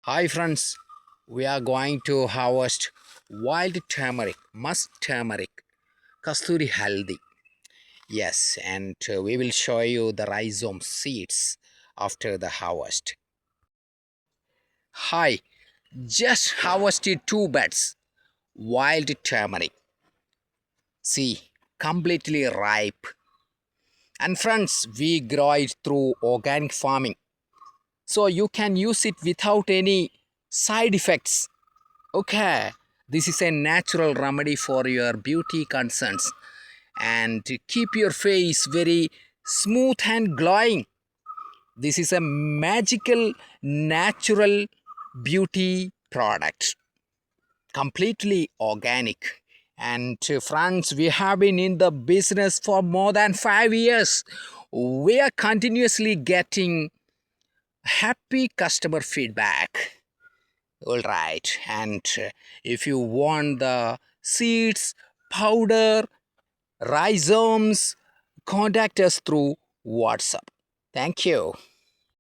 Hi friends, we are going to harvest wild turmeric, musk turmeric, kasturi haldi. Yes, and we will show you the rhizome seeds after the harvest. Hi, just harvested two beds, wild turmeric. See, completely ripe. And friends, we grow it through organic farming. So you can use it without any side effects. Okay, this is a natural remedy for your beauty concerns and to keep your face very smooth and glowing. This is a magical natural beauty product, completely organic. And friends, we have been in the business for more than 5 years. We are continuously getting happy customer feedback. All right, and if you want the seeds, powder, rhizomes, contact us through WhatsApp. Thank you.